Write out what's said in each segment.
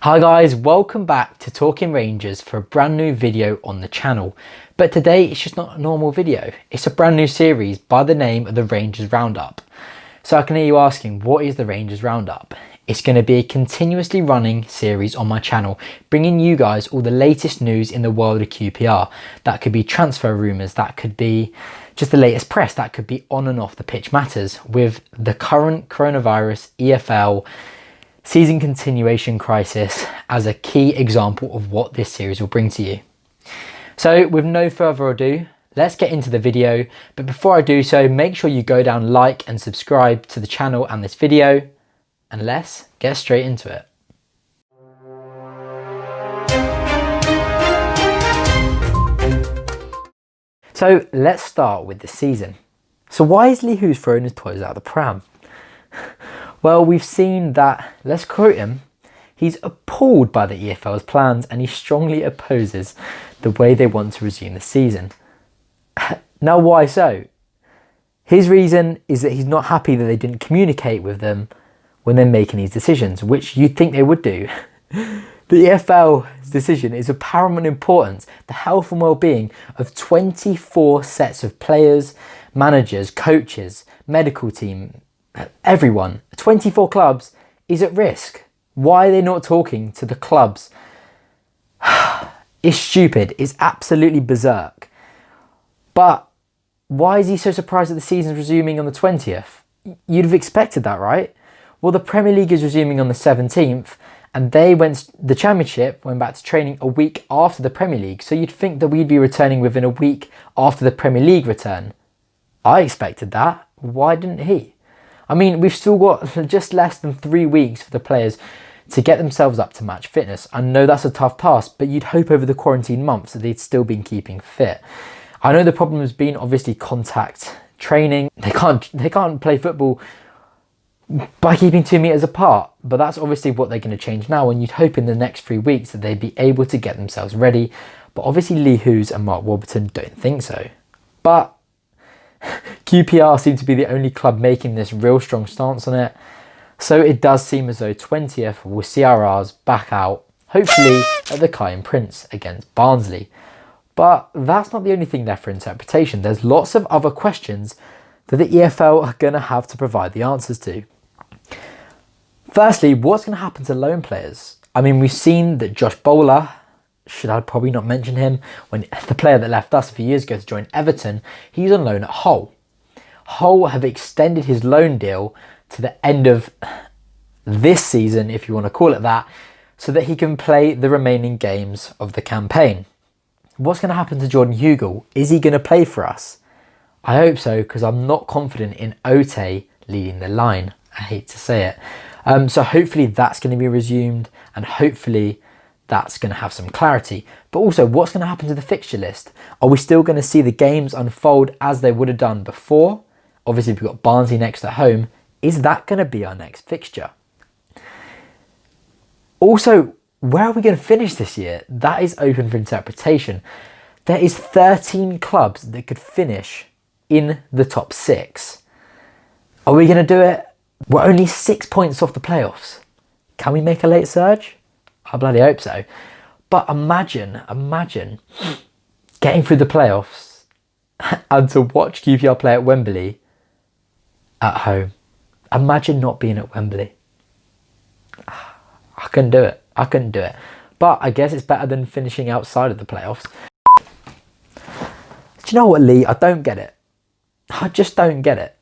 Hi guys, welcome back to Talking Rangers for a brand new video on the channel. But today it's just not a normal video, it's a brand new series by the name of the Rangers Roundup. So I can hear you asking, what is the Rangers Roundup? It's going to be a continuously running series on my channel, bringing you guys all the latest news in the world of QPR. That could be transfer rumours, that could be just the latest press, that could be on and off the pitch matters. With the current coronavirus, EFL season continuation crisis as a key example of what this series will bring to you. So with no further ado, let's get into the video. But before I do so, make sure you go down, like and subscribe to the channel and this video, and let's get straight into it. So let's start with the season. So why is Lee Hoos throwing his toys out of the pram? Well, we've seen that, let's quote him, he's appalled by the EFL's plans and he strongly opposes the way they want to resume the season. Now, why so? His reason is that he's not happy that they didn't communicate with them when they're making these decisions, which you'd think they would do. The EFL's decision is of paramount importance, the health and well-being of 24 sets of players, managers, coaches, medical team, everyone. 24 clubs is at risk. Why are they not talking to the clubs? It's stupid. It's absolutely berserk. But why is he so surprised that the season's resuming on the 20th? You'd have expected that, right? Well, the Premier League is resuming on the 17th and the Championship went back to training a week after the Premier League. So you'd think that we'd be returning within a week after the Premier League return. I expected that. Why didn't he? I mean, we've still got just less than 3 weeks for the players to get themselves up to match fitness. I know that's a tough task, but you'd hope over the quarantine months that they'd still been keeping fit. I know the problem has been obviously contact training. They can't play football by keeping 2 meters apart, but that's obviously what they're going to change now. And you'd hope in the next 3 weeks that they'd be able to get themselves ready. But obviously Lee Hoos and Mark Warburton don't think so. But QPR seem to be the only club making this real strong stance on it. So it does seem as though 20th we'll see our R's back out, hopefully at the Kai and Prince against Barnsley. But that's not the only thing left for interpretation. There's lots of other questions that the EFL are going to have to provide the answers to. Firstly, what's going to happen to loan players? I mean, we've seen that Josh Bowler, should I probably not mention him, when the player that left us a few years ago to join Everton, he's on loan at Hull. Hull have extended his loan deal to the end of this season, if you want to call it that, so that he can play the remaining games of the campaign. What's going to happen to Jordan Hugill? Is he going to play for us? I hope so, because I'm not confident in Ote leading the line. I hate to say it. So hopefully that's going to be resumed, and hopefully that's going to have some clarity. But also, what's going to happen to the fixture list? Are we still going to see the games unfold as they would have done before? Obviously, we've got Barnsley next at home. Is that going to be our next fixture? Also, where are we going to finish this year? That is open for interpretation. There is 13 clubs that could finish in the top 6. Are we going to do it? We're only 6 points off the playoffs. Can we make a late surge? I bloody hope so. But imagine getting through the playoffs and to watch QPR play at Wembley at home. Imagine not being at Wembley. I couldn't do it. But I guess it's better than finishing outside of the playoffs. Do you know what, Lee? I don't get it. I just don't get it.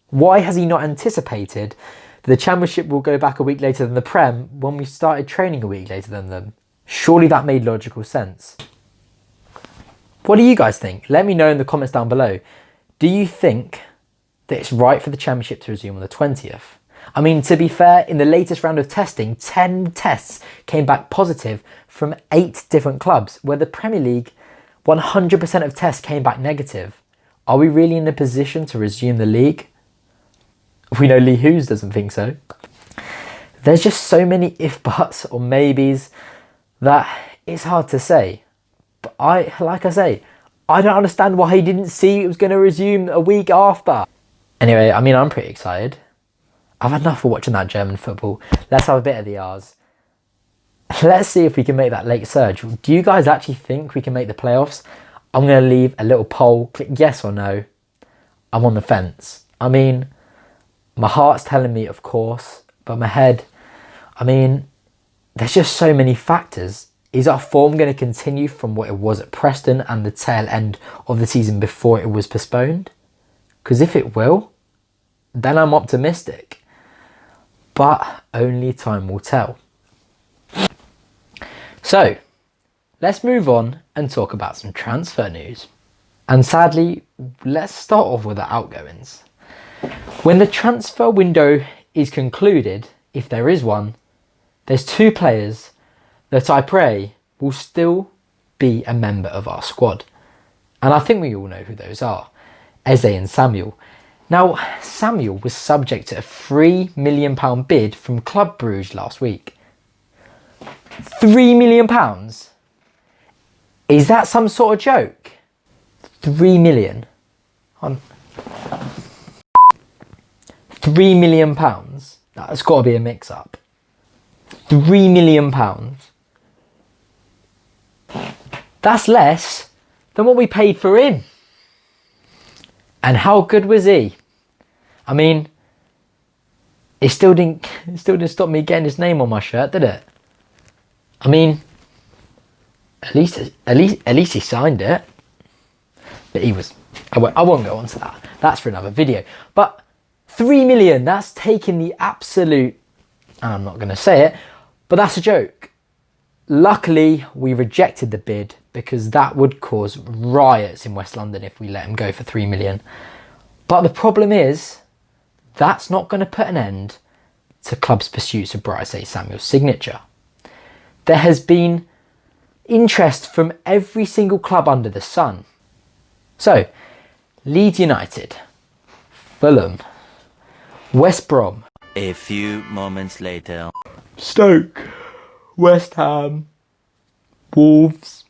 Why has he not anticipated the Championship will go back a week later than the Prem when we started training a week later than them? Surely that made logical sense. What do you guys think? Let me know in the comments down below. Do you think that it's right for the Championship to resume on the 20th? I mean, to be fair, in the latest round of testing, 10 tests came back positive from 8 different clubs, where the Premier League, 100% of tests came back negative. Are we really in a position to resume the league? We know Lee Hoos doesn't think so. There's just so many if buts or maybes that it's hard to say. But like I say, I don't understand why he didn't see it was going to resume a week after. Anyway, I mean, I'm pretty excited. I've had enough of watching that German football. Let's have a bit of the R's. let's see if we can make that late surge. Do you guys actually think we can make the playoffs? I'm going to leave a little poll. Click yes or no. I'm on the fence. I mean, my heart's telling me, of course, but my head, I mean, there's just so many factors. Is our form going to continue from what it was at Preston and the tail end of the season before it was postponed? Because if it will, then I'm optimistic. But only time will tell. So, let's move on and talk about some transfer news. And sadly, let's start off with the outgoings. When the transfer window is concluded, if there is one, there's 2 players that I pray will still be a member of our squad. And I think we all know who those are, Eze and Samuel. Now, Samuel was subject to a £3 million bid from Club Brugge last week. £3 million? Is that some sort of joke? 3 million? On £3 million? That's got to be a mix-up. £3 million? That's less than what we paid for him. And how good was he? I mean, it still didn't stop me getting his name on my shirt, did it? I mean, at least he signed it. But he was, I won't go on to that. That's for another video. But 3 million, that's taking the absolute, I'm not going to say it, but that's a joke. Luckily, we rejected the bid because that would cause riots in West London if we let him go for 3 million. But the problem is, that's not going to put an end to club's pursuits of Bryce A. Samuel's signature. There has been interest from every single club under the sun. So, Leeds United, Fulham, West Brom. A few moments later. Stoke, West Ham, Wolves,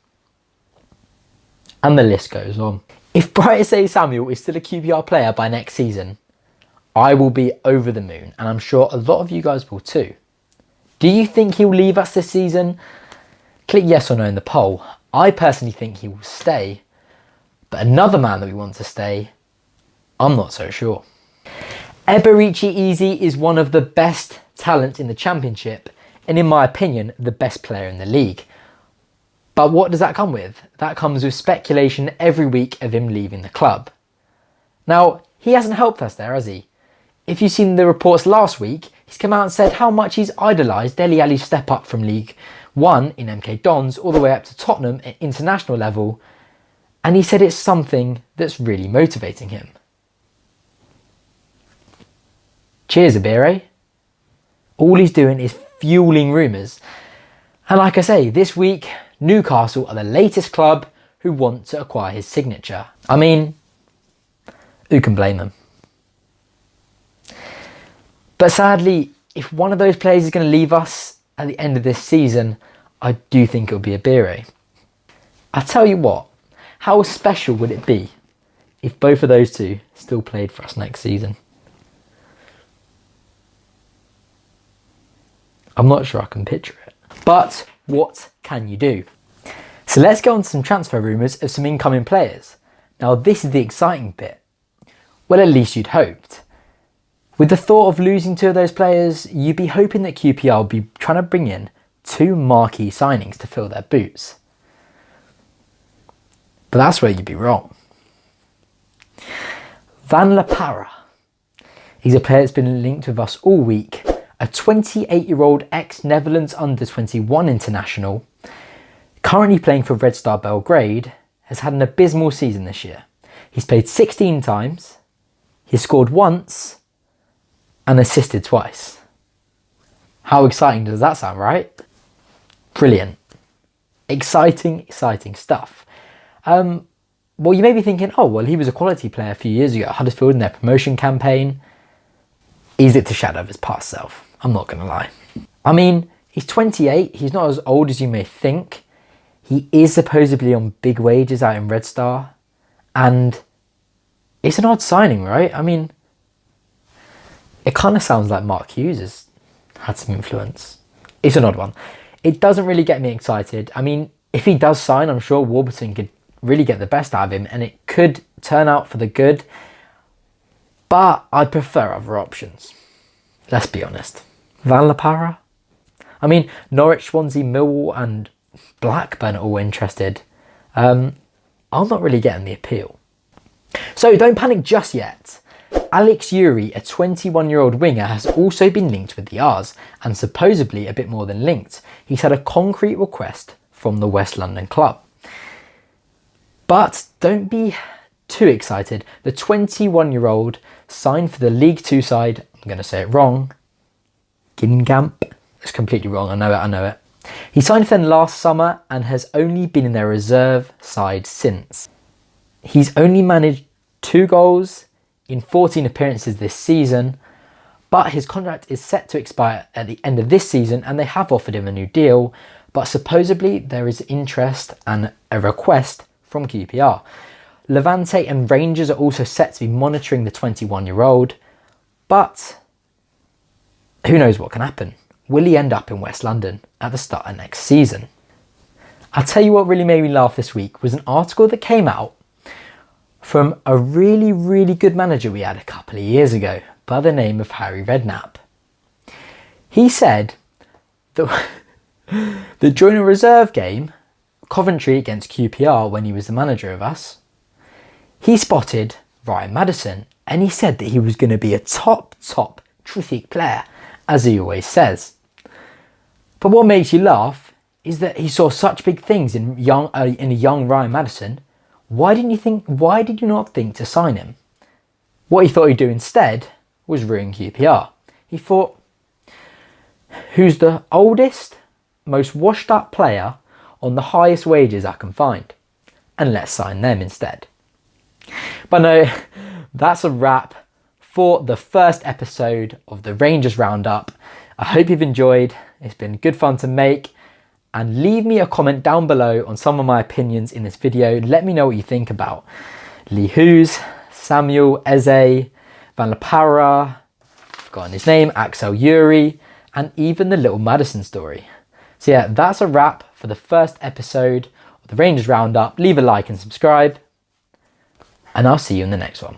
and the list goes on. If Bryce A. Samuel is still a QPR player by next season, I will be over the moon, and I'm sure a lot of you guys will too. Do you think he'll leave us this season? Click yes or no in the poll. I personally think he will stay, but another man that we want to stay, I'm not so sure. Eberici Eze is one of the best talents in the Championship, and in my opinion, the best player in the league. But what does that come with? That comes with speculation every week of him leaving the club. Now, he hasn't helped us there, has he? If you've seen the reports last week, he's come out and said how much he's idolised Dele Alli's step up from League 1 in MK Dons all the way up to Tottenham at international level, and he said it's something that's really motivating him. Cheers, Abire. All he's doing is fueling rumours. And like I say, this week, Newcastle are the latest club who want to acquire his signature. I mean, who can blame them? But sadly, if one of those players is going to leave us at the end of this season, I do think it'll be Abire. I tell you what, how special would it be if both of those two still played for us next season? I'm not sure I can picture it. But what can you do? So let's go on to some transfer rumours of some incoming players. Now this is the exciting bit. Well, at least you'd hoped. With the thought of losing 2 of those players, you'd be hoping that QPR would be trying to bring in 2 marquee signings to fill their boots. But that's where you'd be wrong. Van La Parra. He's a player that's been linked with us all week. A 28-year-old ex-Netherlands under-21 international, currently playing for Red Star Belgrade, has had an abysmal season this year. He's played 16 times, he's scored once, and assisted twice. How exciting does that sound, right? Brilliant. Exciting stuff. Well, you may be thinking, oh, well, he was a quality player a few years ago at Huddersfield in their promotion campaign. Is it to shadow his past self? I'm not going to lie. I mean, he's 28. He's not as old as you may think. He is supposedly on big wages out in Red Star. And it's an odd signing, right? I mean, it kind of sounds like Mark Hughes has had some influence. It's an odd one. it doesn't really get me excited. I mean, if he does sign, I'm sure Warburton could really get the best out of him and it could turn out for the good, but I'd prefer other options. Let's be honest. Van La Parra? I mean, Norwich, Swansea, Millwall and Blackburn are all interested. I'm not really getting the appeal. So don't panic just yet. Alex Yuri, a 21-year-old winger, has also been linked with the R's, and supposedly a bit more than linked. He's had a concrete request from the West London club. But don't be too excited. The 21-year-old signed for the League Two side, I'm going to say it wrong, Guingamp. It's completely wrong, I know it. He signed for them last summer and has only been in their reserve side since. He's only managed 2 goals in 14 appearances this season, but his contract is set to expire at the end of this season and they have offered him a new deal, but supposedly there is interest and a request from QPR. Levante and Rangers are also set to be monitoring the 21-year-old, but who knows what can happen? Will he end up in West London at the start of next season? I'll tell you what really made me laugh this week was an article that came out from a really good manager we had a couple of years ago by the name of Harry Redknapp. He said that, that during a reserve game, Coventry against QPR, when he was the manager of us, he spotted Ryan Maddison and he said that he was going to be a top terrific player, as he always says. But what makes you laugh is that he saw such big things in a young Ryan Maddison. Why did you not think to sign him? What he thought he'd do instead was ruin QPR. He thought, who's the oldest, most washed up player on the highest wages I can find? And let's sign them instead. But no, that's a wrap for the first episode of the Rangers Roundup. I hope you've enjoyed. It's been good fun to make. And leave me a comment down below on some of my opinions in this video. Let me know what you think about Lee Hughes, Samuel, Eze, Van La Parra, I've forgotten his name, Axel Yuri, and even the little Maddison story. So yeah, that's a wrap for the first episode of the Rangers Roundup. Leave a like and subscribe, and I'll see you in the next one.